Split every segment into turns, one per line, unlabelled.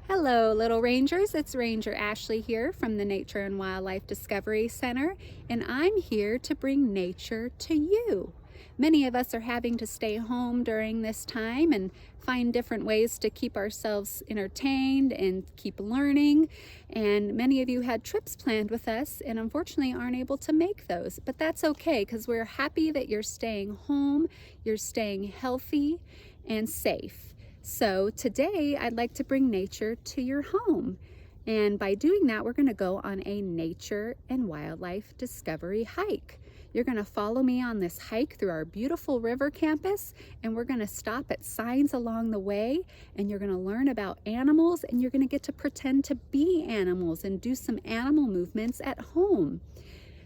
Hello, little rangers. It's Ranger Ashley here from the Nature and Wildlife Discovery Center, and I'm here to bring nature to you. Many of us are having to stay home during this time and find different ways to keep ourselves entertained and keep learning. And many of you had trips planned with us and unfortunately aren't able to make those. But that's okay, because we're happy that you're staying home, you're staying healthy and safe. So today I'd like to bring nature to your home. And by doing that, we're going to go on a nature and wildlife discovery hike. You're going to follow me on this hike through our beautiful river campus, and we're going to stop at signs along the way, and you're going to learn about animals, and you're going to get to pretend to be animals and do some animal movements at home.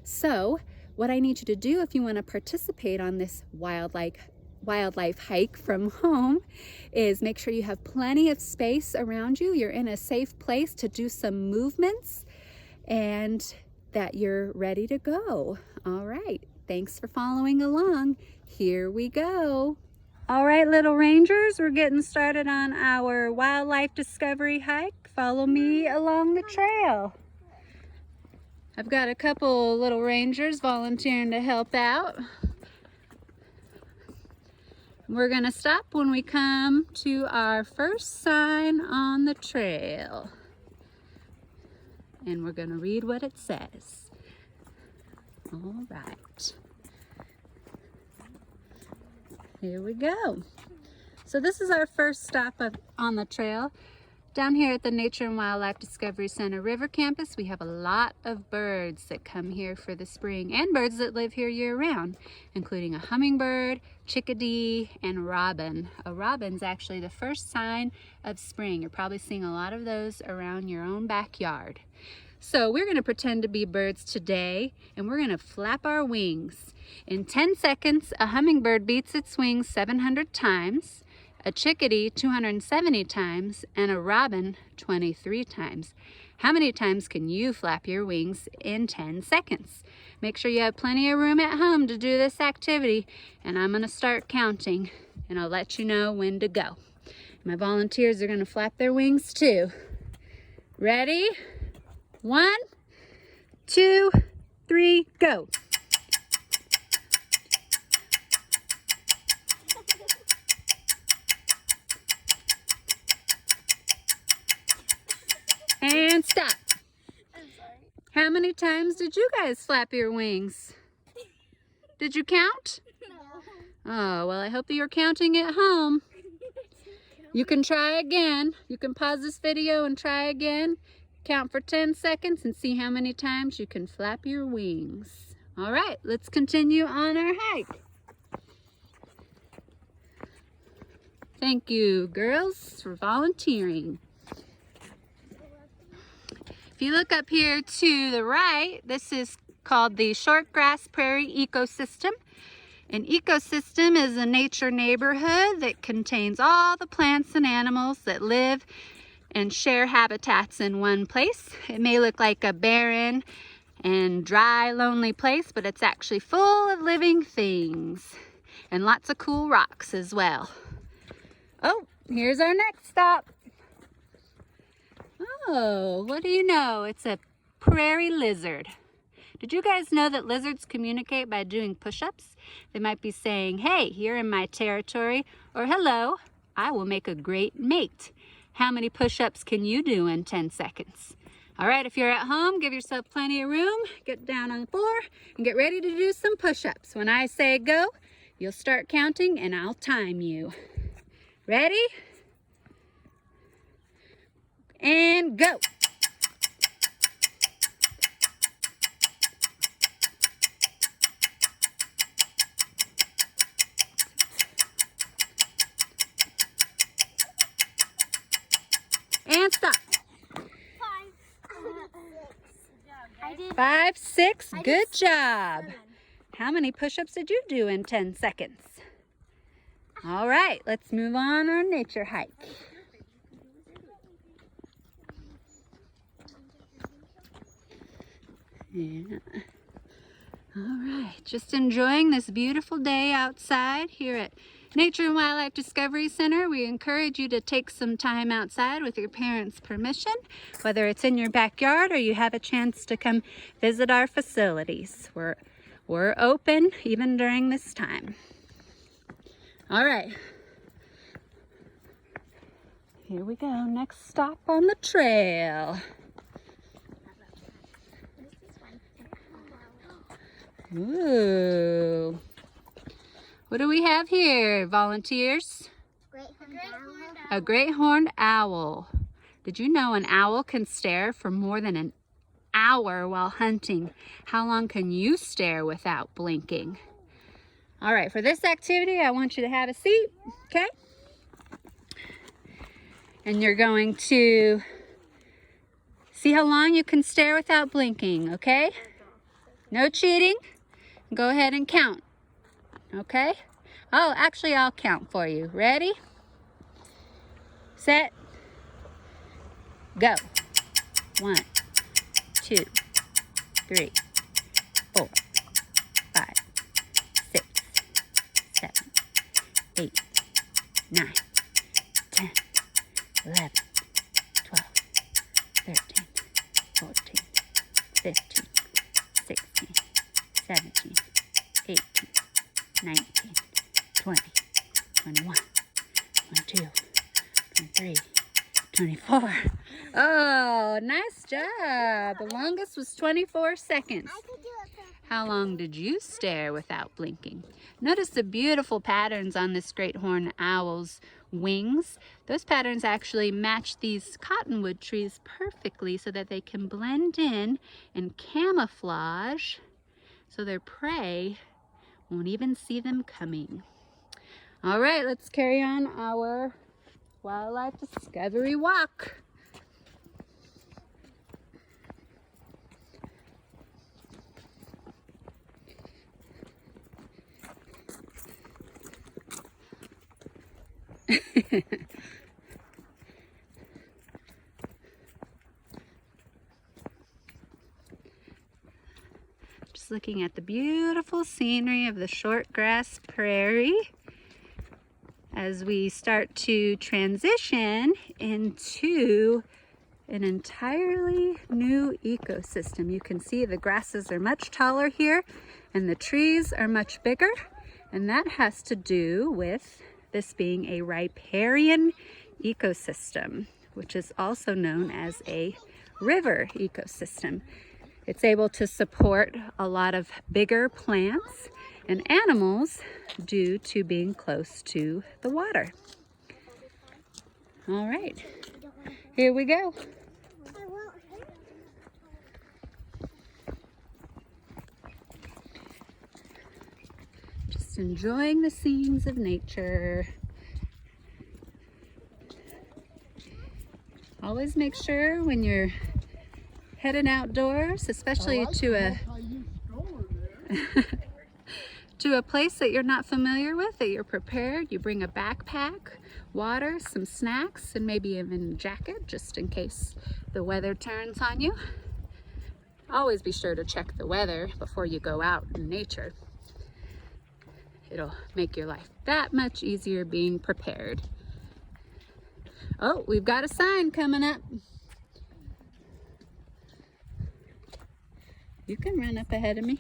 So what I need you to do if you want to participate on this wildlife hike from home is make sure you have plenty of space around you. You're in a safe place to do some movements and that you're ready to go. All right, thanks for following along. Here we go. All right, little rangers, we're getting started on our wildlife discovery hike. Follow me along the trail. I've got a couple little rangers volunteering to help out. We're going to stop when we come to our first sign on the trail. And we're going to read what it says. All right. Here we go. So this is our first stop on the trail. Down here at the Nature and Wildlife Discovery Center River Campus, we have a lot of birds that come here for the spring and birds that live here year-round, including a hummingbird, chickadee, and robin. A robin's actually the first sign of spring. You're probably seeing a lot of those around your own backyard. So we're going to pretend to be birds today, and we're going to flap our wings. In 10 seconds, a hummingbird beats its wings 700 times. A chickadee 270 times, and a robin 23 times. How many times can you flap your wings in 10 seconds? Make sure you have plenty of room at home to do this activity, and I'm going to start counting, and I'll let you know when to go. My volunteers are going to flap their wings too. Ready? 1, 2, 3, go. And stop.
I'm sorry.
How many times did you guys flap your wings? Did you count?
No.
Oh, well, I hope you're counting at home. You can try again. You can pause this video and try again. Count for 10 seconds and see how many times you can flap your wings. All right, let's continue on our hike. Thank you, girls, for volunteering. If you look up here to the right, this is called the Shortgrass Prairie Ecosystem. An ecosystem is a nature neighborhood that contains all the plants and animals that live and share habitats in one place. It may look like a barren and dry, lonely place, but it's actually full of living things and lots of cool rocks as well. Oh, here's our next stop. Oh, what do you know? It's a prairie lizard. Did you guys know that lizards communicate by doing push-ups? They might be saying, hey, you're in my territory, or hello, I will make a great mate. How many push-ups can you do in 10 seconds? All right, if you're at home, give yourself plenty of room, get down on the floor, and get ready to do some push-ups. When I say go, you'll start counting, and I'll time you. Ready? And go. And stop. 5, 6. Good job. How many push-ups did you do in 10 seconds? All right, let's move on our nature hike. Yeah. All right, just enjoying this beautiful day outside here at Nature and Wildlife Discovery Center, we encourage you to take some time outside with your parents' permission, whether it's in your backyard or you have a chance to come visit our facilities. We're open even during this time. All right. Here we go, next stop on the trail. Ooh. What do we have here, volunteers? A great horned owl. Did you know an owl can stare for more than an hour while hunting? How long can you stare without blinking? All right, for this activity, I want you to have a seat, okay? And you're going to see how long you can stare without blinking, okay? No cheating. Go ahead and count, okay? Oh, actually, I'll count for you. Ready? Set. Go. 1, 2, 3, 4, 5, 6, 7, 8, 9, 10, 11, 12, 13, 14, 15, 16, 17, 18, 19, 20, 21, 22, 23, 24. Oh, nice job. The longest was 24 seconds. How long did you stare without blinking? Notice the beautiful patterns on this great horned owl's wings. Those patterns actually match these cottonwood trees perfectly so that they can blend in and camouflage so their prey won't even see them coming. All right, let's carry on our wildlife discovery walk. Just looking at the beautiful scenery of the short grass prairie as we start to transition into an entirely new ecosystem. You can see the grasses are much taller here and the trees are much bigger, and that has to do with this being a riparian ecosystem, which is also known as a river ecosystem. It's able to support a lot of bigger plants and animals due to being close to the water. All right, here we go. Just enjoying the scenes of nature. Always make sure when you're heading outdoors, especially to a place that you're not familiar with, that you're prepared. You bring a backpack, water, some snacks, and maybe even a jacket just in case the weather turns on you. Always be sure to check the weather before you go out in nature. It'll make your life that much easier being prepared. Oh, we've got a sign coming up. You can run up ahead of me.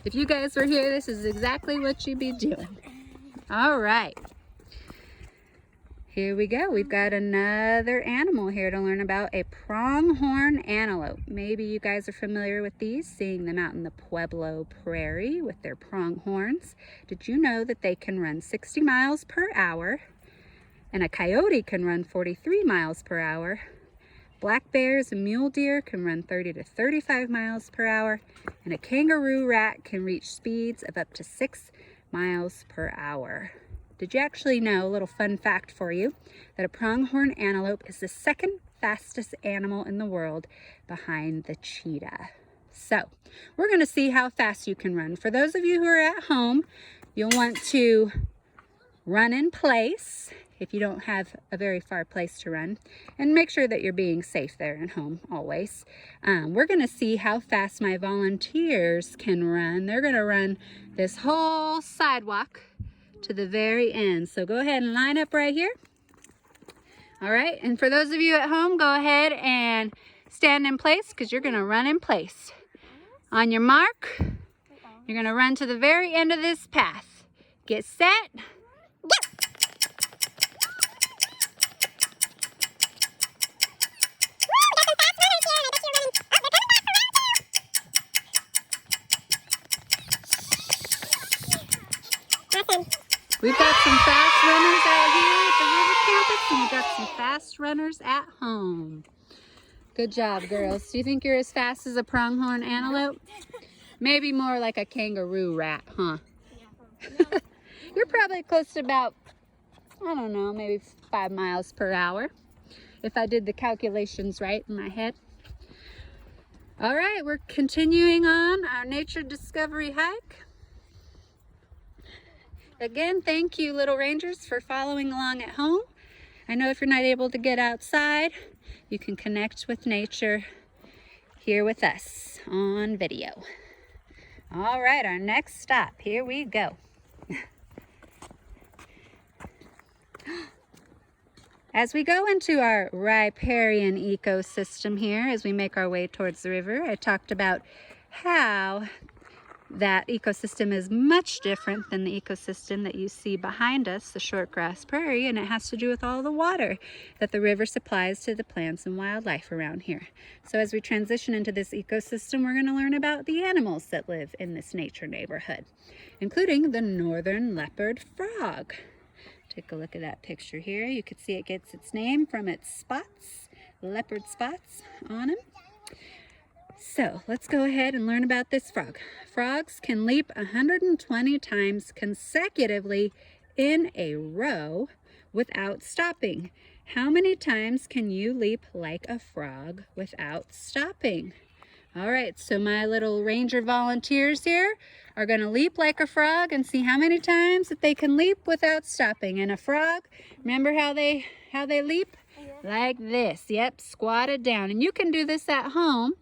If you guys were here, this is exactly what you'd be doing. All right. Here we go. We've got another animal here to learn about, a pronghorn antelope. Maybe you guys are familiar with these, seeing them out in the Pueblo Prairie with their pronghorns. Did you know that they can run 60 miles per hour? And a coyote can run 43 miles per hour. Black bears and mule deer can run 30 to 35 miles per hour. And a kangaroo rat can reach speeds of up to 6 miles per hour. Did you actually know, a little fun fact for you, that a pronghorn antelope is the second fastest animal in the world behind the cheetah? So, we're going to see how fast you can run. For those of you who are at home, you'll want to run in place. if you don't have a very far place to run. And make sure that you're being safe there at home always. We're going to see how fast my volunteers can run. They're going to run this whole sidewalk to the very end. So go ahead and line up right here. All right, and for those of you at home, go ahead and stand in place because you're going to run in place. On your mark, you're going to run to the very end of this path. Get set, go! We've got some fast runners out here at the river campus, and we've got some fast runners at home. Good job, girls. Do you think you're as fast as a pronghorn antelope? Maybe more like a kangaroo rat, huh? You're probably close to about, I don't know, maybe 5 miles per hour, if I did the calculations right in my head. All right, we're continuing on our nature discovery hike. Again, thank you, Little Rangers, for following along at home. I know if you're not able to get outside, you can connect with nature here with us on video. All right, our next stop, here we go. As we go into our riparian ecosystem here, as we make our way towards the river, I talked about how that ecosystem is much different than the ecosystem that you see behind us, the shortgrass prairie, and it has to do with all the water that the river supplies to the plants and wildlife around here. So as we transition into this ecosystem, we're going to learn about the animals that live in this nature neighborhood, including the northern leopard frog. Take a look at that picture here. You can see it gets its name from its spots, leopard spots on them. So let's go ahead and learn about this frog. Frogs can leap 120 times consecutively in a row without stopping. How many times can you leap like a frog without stopping? All right, so my little ranger volunteers here are going to leap like a frog and see how many times that they can leap without stopping. And a frog, remember how they leap? Like this. Yep, squatted down. And you can do this at home.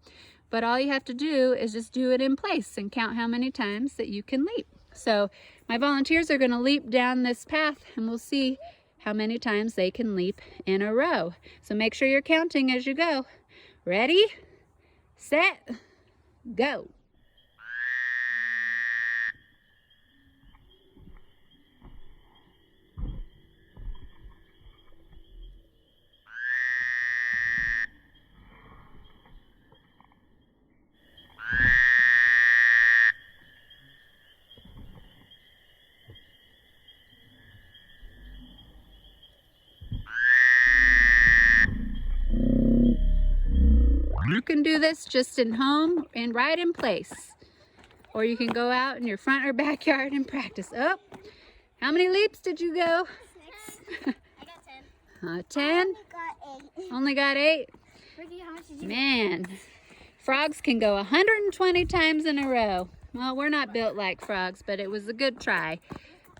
But all you have to do is just do it in place and count how many times that you can leap. So my volunteers are going to leap down this path and we'll see how many times they can leap in a row. So make sure you're counting as you go. Ready, set, go. You can do this just in home and right in place. Or you can go out in your front or backyard and practice. Oh, how many leaps did you go?
6. I got 10.
10?
Only got 8.
Only got 8?
Ricky, how much did you
Man, frogs can go 120 times in a row. Well, we're not built like frogs, but it was a good try.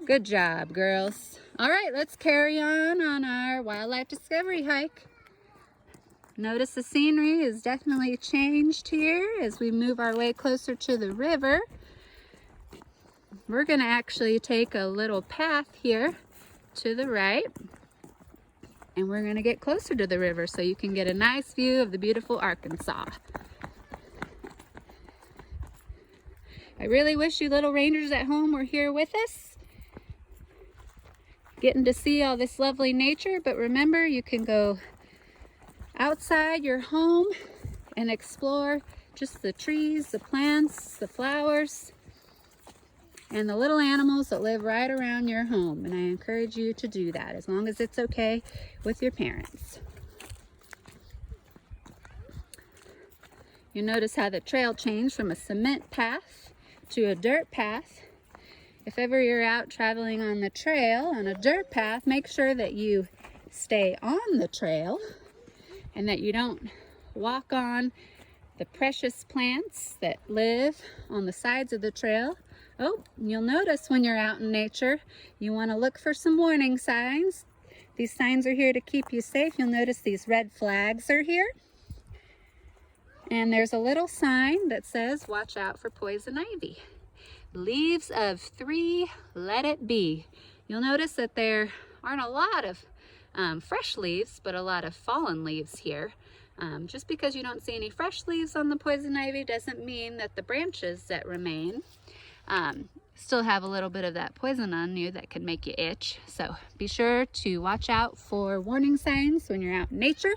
Good job, girls. All right, let's carry on our wildlife discovery hike. Notice the scenery is definitely changed here as we move our way closer to the river. We're going to actually take a little path here to the right, and we're going to get closer to the river so you can get a nice view of the beautiful Arkansas. I really wish you little rangers at home were here with us, getting to see all this lovely nature, but remember, you can go outside your home and explore just the trees, the plants, the flowers, and the little animals that live right around your home. And I encourage you to do that as long as it's okay with your parents. You notice how the trail changed from a cement path to a dirt path. If ever you're out traveling on the trail on a dirt path, make sure that you stay on the trail and that you don't walk on the precious plants that live on the sides of the trail. Oh, you'll notice when you're out in nature, you want to look for some warning signs. These signs are here to keep you safe. You'll notice these red flags are here. And there's a little sign that says, watch out for poison ivy. Leaves of 3, let it be. You'll notice that there aren't a lot of fresh leaves, but a lot of fallen leaves here. Just because you don't see any fresh leaves on the poison ivy doesn't mean that the branches that remain still have a little bit of that poison on you that can make you itch. So be sure to watch out for warning signs when you're out in nature.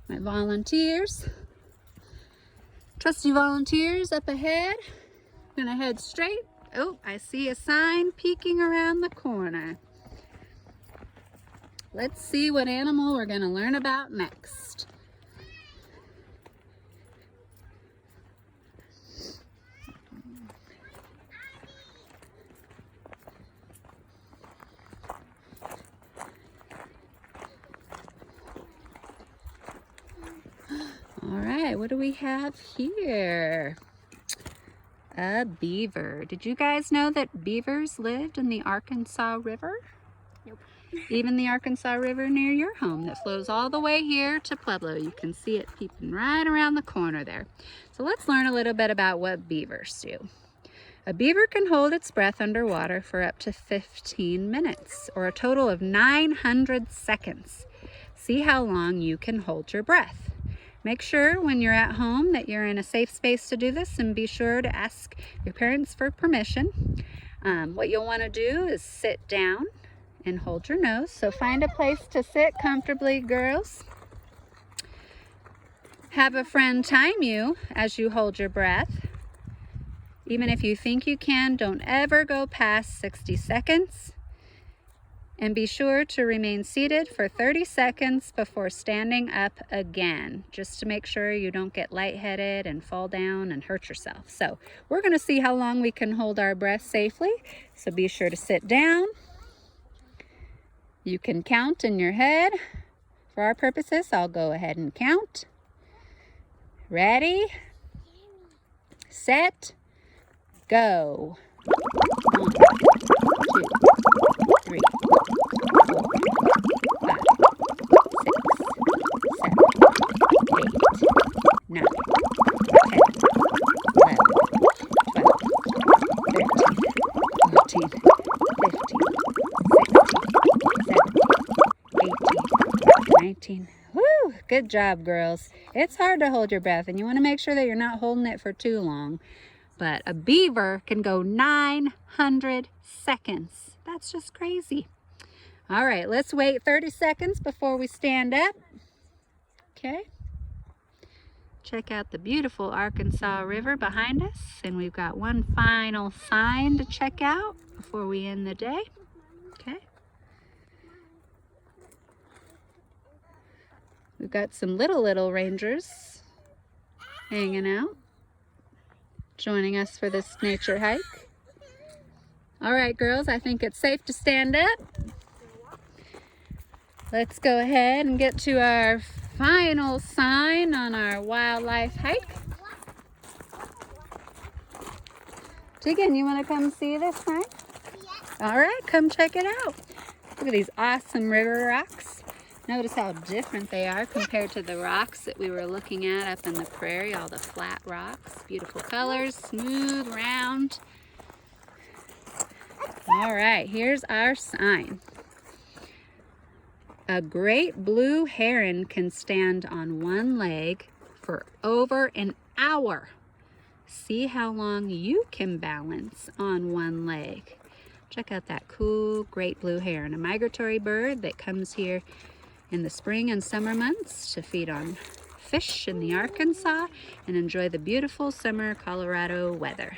My volunteers, trusty volunteers up ahead. I'm gonna head straight. Oh, I see a sign peeking around the corner. Let's see what animal we're gonna learn about next. All right, what do we have here? A beaver. Did you guys know that beavers lived in the Arkansas River?
Nope.
Even the Arkansas River near your home that flows all the way here to Pueblo. You can see it peeping right around the corner there. So let's learn a little bit about what beavers do. A beaver can hold its breath underwater for up to 15 minutes, or a total of 900 seconds. See how long you can hold your breath. Make sure when you're at home that you're in a safe space to do this, and be sure to ask your parents for permission. What you'll want to do is sit down and hold your nose. So find a place to sit comfortably, girls. Have a friend time you as you hold your breath. Even if you think you can, don't ever go past 60 seconds. And be sure to remain seated for 30 seconds before standing up again, just to make sure you don't get lightheaded and fall down and hurt yourself. So we're going to see how long we can hold our breath safely. So be sure to sit down. You can count in your head. For our purposes, I'll go ahead and count. Ready, set, go. 1, 2, 3, 4, 5, 6, 7, 8, 9, 10, 11, 12, 13, 14, 15, 16, 17, 18, 19. Woo! Good job, girls. It's hard to hold your breath, and you want to make sure that you're not holding it for too long. But a beaver can go 900 seconds. That's just crazy. All right, let's wait 30 seconds before we stand up. Okay. Check out the beautiful Arkansas River behind us. And we've got one final sign to check out before we end the day. Okay. We've got some little rangers hanging out, joining us for this nature hike. All right, girls, I think it's safe to stand up. Let's go ahead and get to our final sign on our wildlife hike. Tegan, you want to come see this sign? All right, come check it out. Look at these awesome river rocks. Notice how different they are compared to the rocks that we were looking at up in the prairie, all the flat rocks. Beautiful colors, smooth, round. All right, here's our sign. A great blue heron can stand on one leg for over an hour. See how long you can balance on one leg. Check out that cool great blue heron, a migratory bird that comes here in the spring and summer months to feed on fish in the Arkansas and enjoy the beautiful summer Colorado weather.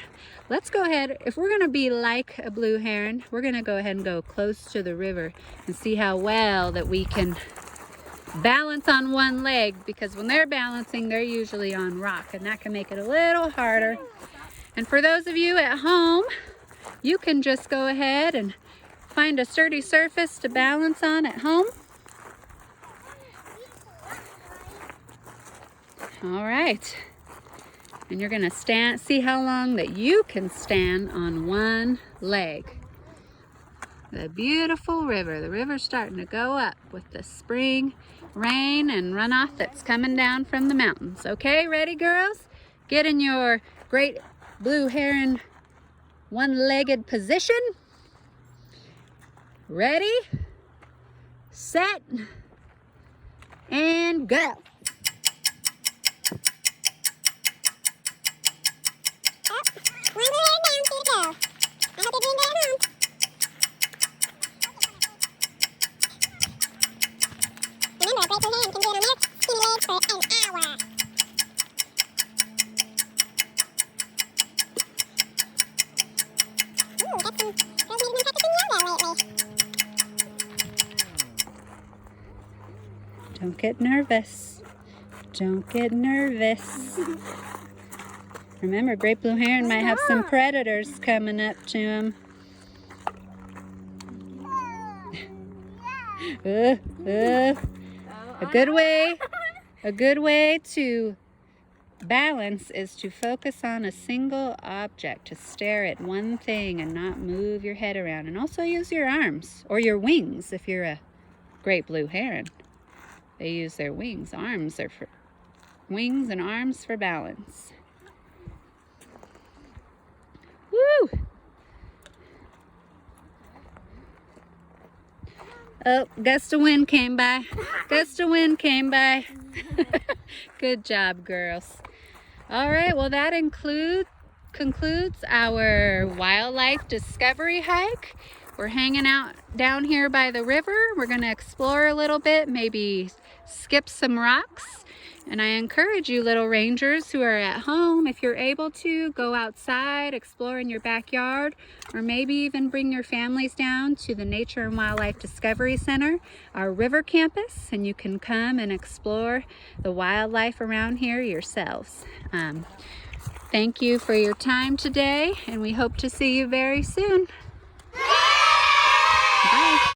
Let's go ahead, if we're going to be like a blue heron, we're going to go ahead and go close to the river and see how well that we can balance on one leg, because when they're balancing, they're usually on rock, and that can make it a little harder. And for those of you at home, you can just go ahead and find a sturdy surface to balance on at home. All right, and you're gonna see how long that you can stand on one leg. The beautiful river. The river's starting to go up with the spring rain and runoff that's coming down from the mountains. Okay, ready, girls? Get in your great blue heron one-legged position. Ready, set, and go. Don't get nervous. Don't get nervous. Remember, great blue heron might have some predators coming up to him. A good way to balance is to focus on a single object, to stare at one thing and not move your head around. And also use your arms or your wings if you're a great blue heron. They use their wings. Arms are for wings and arms for balance. Woo! Oh, gust of wind came by. Gust of wind came by. Good job, girls. All right, well, that concludes our wildlife discovery hike. We're hanging out down here by the river. We're going to explore a little bit, maybe skip some rocks. And I encourage you little rangers who are at home, if you're able to, go outside, explore in your backyard, or maybe even bring your families down to the Nature and Wildlife Discovery Center, our river campus, and you can come and explore the wildlife around here yourselves. Thank you for your time today, and we hope to see you very soon. Bye.